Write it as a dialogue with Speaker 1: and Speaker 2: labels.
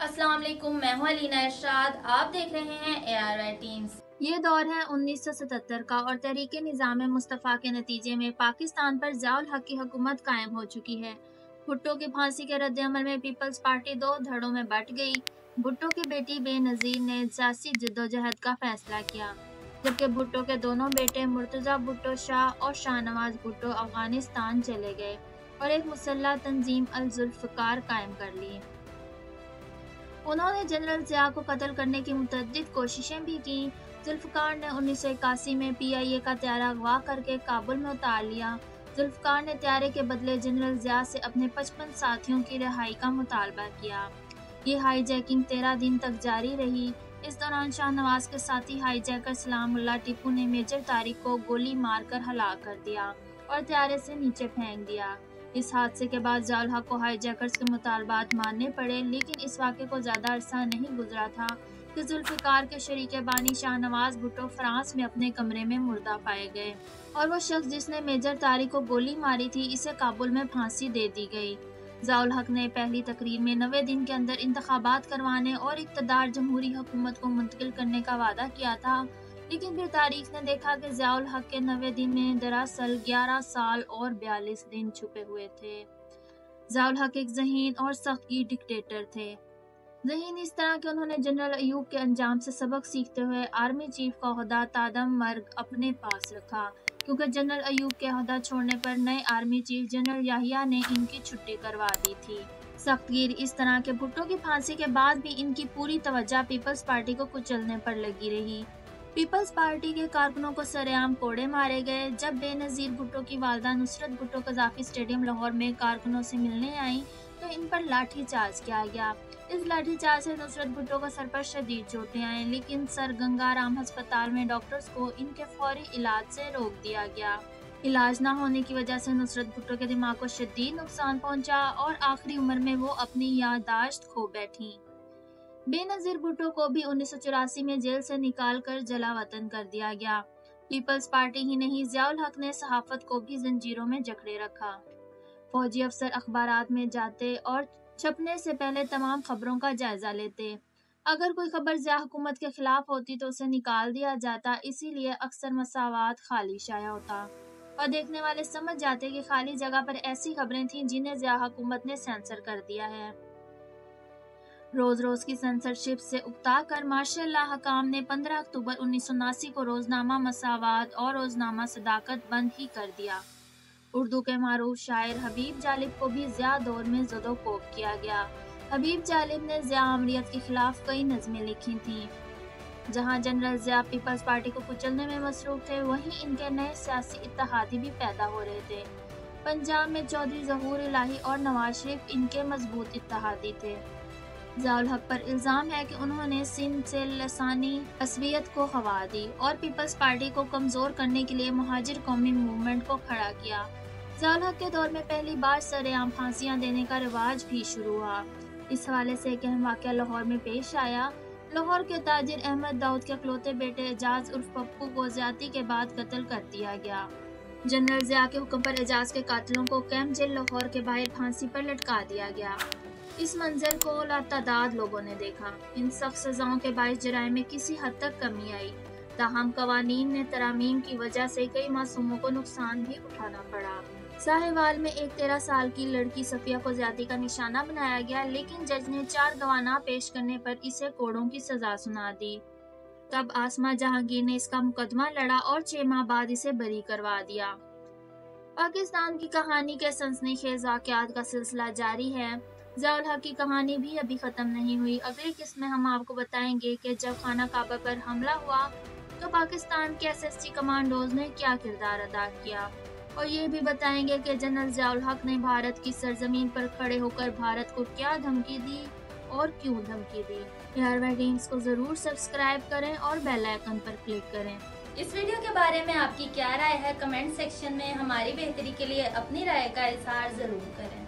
Speaker 1: السلام علیکم، میں ہوں علینا ارشاد، آپ دیکھ رہے ہیں ARI ٹیمز۔ یہ دور ہے 1977 کا اور تحریک نظام مصطفیٰ کے نتیجے میں پاکستان پر ضیاء الحق کی حکومت قائم ہو چکی ہے۔ بھٹو کی پھانسی کے رد عمل میں پیپلز پارٹی دو دھڑوں میں بٹ گئی۔ بھٹو کی بیٹی بے نظیر نے سیاسی جدوجہد کا فیصلہ کیا، جبکہ بھٹو کے دونوں بیٹے مرتضیٰ بھٹو شاہ اور شاہ نواز بھٹو افغانستان چلے گئے اور ایک مسلح تنظیم الذوالفقار قائم کر لی۔ انہوں نے جنرل ضیاء کو قتل کرنے کی متعدد کوششیں بھی کیں۔ ذوالفقار نے 1981 میں PIA کا طیارہ اغوا کر کے کابل میں اتار لیا۔ ذوالفقار نے طیارے کے بدلے جنرل ضیاء سے اپنے 55 ساتھیوں کی رہائی کا مطالبہ کیا۔ یہ ہائی جیکنگ 13 دن تک جاری رہی۔ اس دوران شاہ نواز کے ساتھی ہائی جیکر سلام اللہ ٹیپو نے میجر طارق کو گولی مار کر ہلاک کر دیا اور طیارے سے نیچے پھینک دیا۔ اس حادثے کے بعد ضیاء الحق کو ہائی جیکرز کے مطالبات ماننے پڑے، لیکن اس واقعے کو زیادہ عرصہ نہیں گزرا تھا کہ ذوالفقار کے شریک بانی شاہ نواز بھٹو فرانس میں اپنے کمرے میں مردہ پائے گئے اور وہ شخص جس نے میجر طارق کو گولی ماری تھی اسے کابل میں پھانسی دے دی گئی۔ ضیاء الحق نے پہلی تقریر میں 90 دن کے اندر انتخابات کروانے اور اقتدار جمہوری حکومت کو منتقل کرنے کا وعدہ کیا تھا، لیکن پھر تاریخ نے دیکھا کہ ضیاء الحق کے 90 دن میں دراصل 11 سال اور 42 دن چھپے ہوئے تھے۔ ضیاء الحق ایک ذہین اور سخت گیر ڈکٹیٹر تھے۔ ذہین اس طرح کہ انہوں نے جنرل ایوب کے انجام سے سبق سیکھتے ہوئے آرمی چیف کا عہدہ تادم مرگ اپنے پاس رکھا، کیونکہ جنرل ایوب کے عہدہ چھوڑنے پر نئے آرمی چیف جنرل یحییٰ نے ان کی چھٹی کروا دی تھی۔ سخت گیر اس طرح کہ بھٹو کی پھانسی کے بعد بھی ان کی پوری توجہ پیپلز پارٹی کو کچلنے پر لگی رہی۔ پیپلز پارٹی کے کارکنوں کو سرعام کوڑے مارے گئے۔ جب بے نظیر بھٹو کی والدہ نصرت بھٹو قذافی اسٹیڈیم لاہور میں کارکنوں سے ملنے آئیں تو ان پر لاٹھی چارج کیا گیا۔ اس لاٹھی چارج سے نصرت بھٹو کو سر پر شدید چوٹیں آئیں، لیکن سر گنگا رام ہسپتال میں ڈاکٹرز کو ان کے فوری علاج سے روک دیا گیا۔ علاج نہ ہونے کی وجہ سے نصرت بھٹو کے دماغ کو شدید نقصان پہنچا اور آخری عمر میں وہ اپنی یادداشت کھو بیٹھیں۔ بے نظیر بھٹو کو بھی 1984 میں جیل سے نکال کر جلا وطن کر دیا گیا۔ پیپلز پارٹی ہی نہیں، ضیاء الحق نے صحافت کو بھی زنجیروں میں جکڑے رکھا۔ فوجی افسر اخبارات میں جاتے اور چھپنے سے پہلے تمام خبروں کا جائزہ لیتے۔ اگر کوئی خبر ضیاء حکومت کے خلاف ہوتی تو اسے نکال دیا جاتا، اسی لیے اکثر مساوات خالی شائع ہوتا اور دیکھنے والے سمجھ جاتے کہ خالی جگہ پر ایسی خبریں تھیں جنہیں ضیاء حکومت نے سینسر کر دیا ہے۔ روز روز کی سینسرشپ سے اکتا کر ماشاء اللہ حکام نے 15 اکتوبر 1979 کو روزنامہ مساوات اور روزنامہ صداقت بند ہی کر دیا۔ اردو کے معروف شاعر حبیب جالب کو بھی ضیاء دور میں زد و کوب کیا گیا۔ حبیب جالب نے ضیاء عمریت کے خلاف کئی نظمیں لکھی تھیں۔ جہاں جنرل ضیاء پیپلز پارٹی کو کچلنے میں مصروف تھے، وہیں ان کے نئے سیاسی اتحادی بھی پیدا ہو رہے تھے۔ پنجاب میں چودھری ظہور الہی اور نواز شریف ان کے مضبوط اتحادی تھے۔ ضیاء الحق پر الزام ہے کہ انہوں نے سندھ سے لسانی عصبیت کو ہوا دی اور پیپلز پارٹی کو کمزور کرنے کے لیے مہاجر قومی موومنٹ کو کھڑا کیا۔ ضیاء الحق کے دور میں پہلی بار سرعام پھانسیاں دینے کا رواج بھی شروع ہوا۔ اس حوالے سے ایک اہم واقعہ لاہور میں پیش آیا۔ لاہور کے تاجر احمد داؤد کے اکلوتے بیٹے اعجاز عرف پپو کو زیادتی کے بعد قتل کر دیا گیا۔ جنرل ضیاء کے حکم پر اعجاز کے قاتلوں کو کیمپ جیل لاہور کے باہر پھانسی پر لٹکا دیا گیا۔ اس منظر کو لاتعداد لوگوں نے دیکھا۔ ان سخت سزاؤں کے باعث جرائم میں کسی حد تک کمی آئی، تاہم قوانین میں ترامیم کی وجہ سے کئی معصوموں کو نقصان بھی اٹھانا پڑا۔ ساہیوال میں ایک 13 سال کی لڑکی صفیہ کو زیادتی کا نشانہ بنایا گیا، لیکن جج نے 4 گواہ نہ پیش کرنے پر اسے کوڑوں کی سزا سنا دی۔ تب آسمہ جہانگیر نے اس کا مقدمہ لڑا اور 6 ماہ بعد اسے بری کروا دیا۔ پاکستان کی کہانی کے سنسنی خیز واقعات کا سلسلہ جاری ہے۔ ضیاء الحق کی کہانی بھی ابھی ختم نہیں ہوئی۔ اگلی قسط میں ہم آپ کو بتائیں گے کہ جب خانہ کعبہ پر حملہ ہوا تو پاکستان کے SST کمانڈوز نے کیا کردار ادا کیا، اور یہ بھی بتائیں گے کہ جنرل ضیاء الحق نے بھارت کی سرزمین پر کھڑے ہو کر بھارت کو کیا دھمکی دی اور کیوں دھمکی دی۔ ARI ٹیمز کو ضرور سبسکرائب کریں اور بیل آئیکن پر کلک کریں۔ اس ویڈیو کے بارے میں آپ کی کیا رائے ہے، کمنٹ سیکشن میں ہماری بہتری کے لیے اپنی رائے کا اظہار ضرور کریں۔